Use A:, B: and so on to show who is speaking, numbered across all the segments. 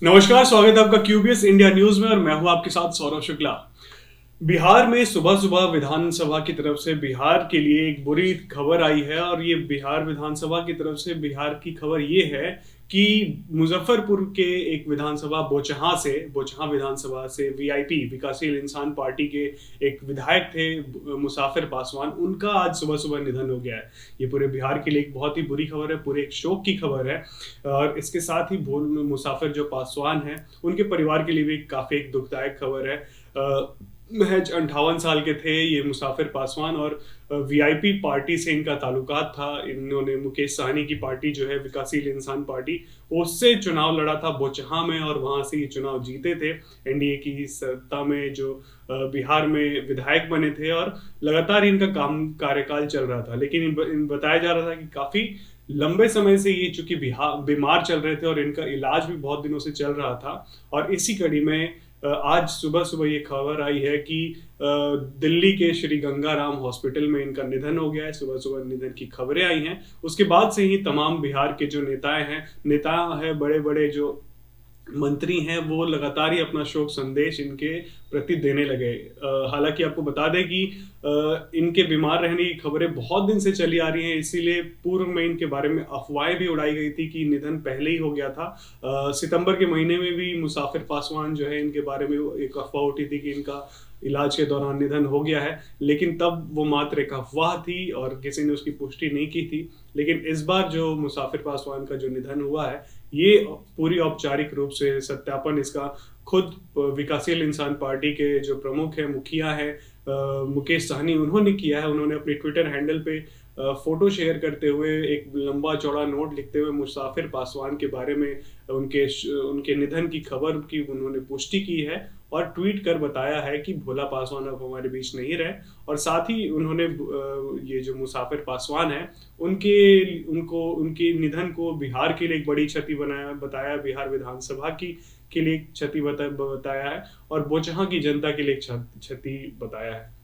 A: नमस्कार, स्वागत है आपका क्यूबीएस इंडिया न्यूज में और मैं हूं आपके साथ सौरभ शुक्ला। बिहार में सुबह सुबह विधानसभा की तरफ से बिहार के लिए एक बुरी खबर आई है और ये बिहार विधानसभा की तरफ से बिहार की खबर ये है कि मुजफ्फरपुर के एक विधानसभा बोचहा विधानसभा से वीआईपी विकासशील इंसान पार्टी के एक विधायक थे मुसाफिर पासवान, उनका आज सुबह सुबह निधन हो गया है। ये पूरे बिहार के लिए एक बहुत ही बुरी खबर है, पूरे एक शोक की खबर है। और इसके साथ ही मुसाफिर जो पासवान है उनके परिवार के लिए भी काफी एक दुखदायक खबर है। महज 58 साल के थे ये मुसाफिर पासवान और वीआईपी पार्टी से इनका ताल्लुकात था। इन्होंने मुकेश सहनी की पार्टी जो है विकासशील इंसान पार्टी, उससे चुनाव लड़ा था बोचहा में और वहां से ये चुनाव जीते थे। एनडीए की सत्ता में जो बिहार में विधायक बने थे और लगातार इनका कार्यकाल चल रहा था। लेकिन बताया जा रहा था कि काफी लंबे समय से ये चूंकि बीमार चल रहे थे और इनका इलाज भी बहुत दिनों से चल रहा था। और इसी कड़ी में आज सुबह सुबह ये खबर आई है कि दिल्ली के श्री गंगाराम हॉस्पिटल में इनका निधन हो गया है। सुबह सुबह निधन की खबरें आई हैं। उसके बाद से ही तमाम बिहार के जो नेता है बड़े बड़े जो मंत्री हैं, वो लगातार ही अपना शोक संदेश इनके प्रति देने लगे। हालांकि आपको बता दें कि इनके बीमार रहने की खबरें बहुत दिन से चली आ रही हैं, इसीलिए पूर्व में इनके बारे में अफवाहें भी उड़ाई गई थी कि निधन पहले ही हो गया था। सितंबर के महीने में भी मुसाफिर पासवान जो है इनके बारे में एक अफवाह उठी थी कि इनका इलाज के दौरान निधन हो गया है, लेकिन तब वो मात्र एक अफवाह थी और किसी ने उसकी पुष्टि नहीं की थी। लेकिन इस बार जो मुसाफिर पासवान का जो निधन हुआ है, ये पूरी औपचारिक रूप से सत्यापन इसका खुद विकासशील इंसान पार्टी के जो प्रमुख है, मुखिया है मुकेश सहनी, उन्होंने किया है। उन्होंने अपने ट्विटर हैंडल पे फोटो शेयर करते हुए एक लंबा चौड़ा नोट लिखते हुए मुसाफिर पासवान के बारे में उनके निधन की खबर की उन्होंने पुष्टि की है और ट्वीट कर बताया है कि भोला पासवान अब हमारे बीच नहीं रहे। और साथ ही उन्होंने ये जो मुसाफिर पासवान है उनके निधन को बिहार के लिए एक बड़ी क्षति बताया, बिहार विधानसभा की के लिए क्षति बताया है और बोचहा की जनता के लिए क्षति बताया है।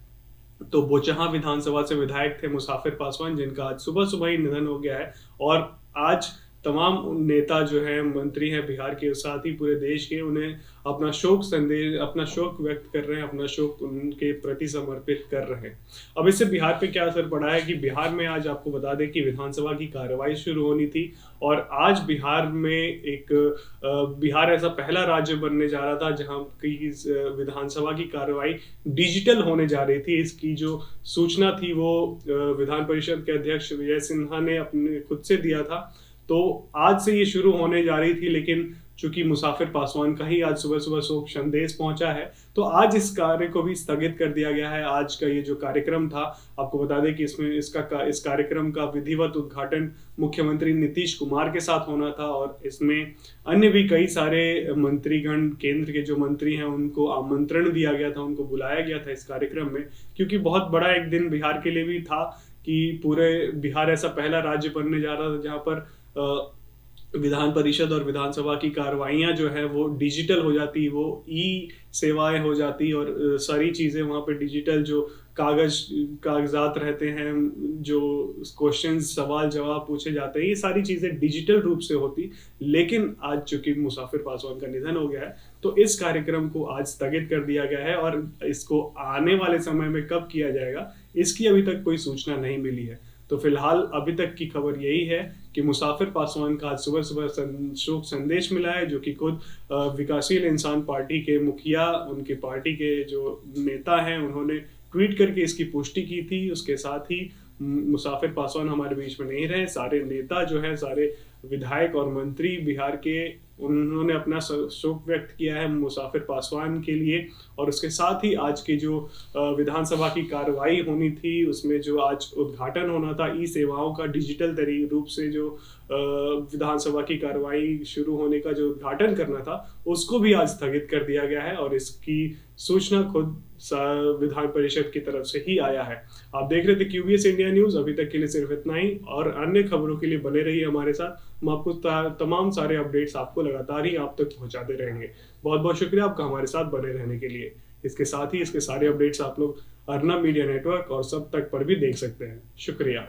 A: तो बोचहा विधानसभा से विधायक थे मुसाफिर पासवान, जिनका आज सुबह सुबह ही निधन हो गया है। और आज तमाम नेता जो है मंत्री हैं बिहार के, साथ ही पूरे देश के, उन्हें अपना शोक व्यक्त कर रहे हैं, अपना शोक उनके प्रति समर्पित कर रहे हैं। अब इससे बिहार पे क्या असर पड़ा है कि बिहार में आज आपको बता दें कि विधानसभा की कार्रवाई शुरू होनी थी और आज बिहार ऐसा पहला राज्य बनने जा रहा था जहां की विधानसभा की कार्रवाई डिजिटल होने जा रही थी। इसकी जो सूचना थी वो विधान परिषद के अध्यक्ष विजय सिन्हा ने अपने खुद से दिया था। तो आज से ये शुरू होने जा रही थी, लेकिन चूंकि मुसाफिर पासवान का ही आज सुबह सुबह शोक संदेश पहुंचा है, तो आज इस कार्य को भी स्थगित कर दिया गया है। आज का ये जो कार्यक्रम था, आपको बता दें कि इस कार्यक्रम का विधिवत उद्घाटन मुख्यमंत्री नीतीश कुमार के साथ होना था और इसमें अन्य भी कई सारे मंत्रीगण, केंद्र के जो मंत्री हैं, उनको आमंत्रण दिया गया था, उनको बुलाया गया था इस कार्यक्रम में, क्योंकि बहुत बड़ा एक दिन बिहार के लिए भी था कि पूरे बिहार ऐसा पहला राज्य बनने जा रहा था जहां पर विधान परिषद और विधानसभा की कार्रवाइयां जो है वो डिजिटल हो जाती, वो ई सेवाएं हो जाती और सारी चीजें वहां पे डिजिटल, जो कागजात रहते हैं, जो क्वेश्चंस सवाल जवाब पूछे जाते हैं, ये सारी चीजें डिजिटल रूप से होती। लेकिन आज चूंकि मुसाफिर पासवान का निधन हो गया है, तो इस कार्यक्रम को आज स्थगित कर दिया गया है और इसको आने वाले समय में कब किया जाएगा इसकी अभी तक कोई सूचना नहीं मिली है। तो फिलहाल अभी तक की खबर यही है कि मुसाफिर पासवान का आज सुबह सुबह शोक संदेश मिला है, जो कि खुद विकासशील इंसान पार्टी के मुखिया, उनके पार्टी के जो नेता हैं, उन्होंने ट्वीट करके इसकी पुष्टि की थी। उसके साथ ही मुसाफिर पासवान हमारे बीच में नहीं रहे। सारे नेता जो है, सारे विधायक और मंत्री बिहार के, उन्होंने अपना शोक व्यक्त किया है मुसाफिर पासवान के लिए। और उसके साथ ही आज की जो विधानसभा की कार्रवाई होनी थी, उसमें जो आज उद्घाटन होना था ई सेवाओं का, डिजिटल रूप से जो विधानसभा की कार्रवाई शुरू होने का जो उद्घाटन करना था, उसको भी आज स्थगित कर दिया गया है और इसकी सूचना खुद विधान परिषद की तरफ से ही आया है। आप देख रहे थे क्यूबीएस इंडिया न्यूज। अभी तक के लिए सिर्फ इतना ही, और अन्य खबरों के लिए बने रहिए हमारे साथ। हम आपको तमाम सारे अपडेट्स आपको लगातार ही आप तक पहुंचाते रहेंगे। बहुत बहुत शुक्रिया आपका हमारे साथ बने रहने के लिए। इसके साथ ही इसके सारे अपडेट्स आप लोग अर्नब मीडिया नेटवर्क और सब तक पर भी देख सकते हैं। शुक्रिया।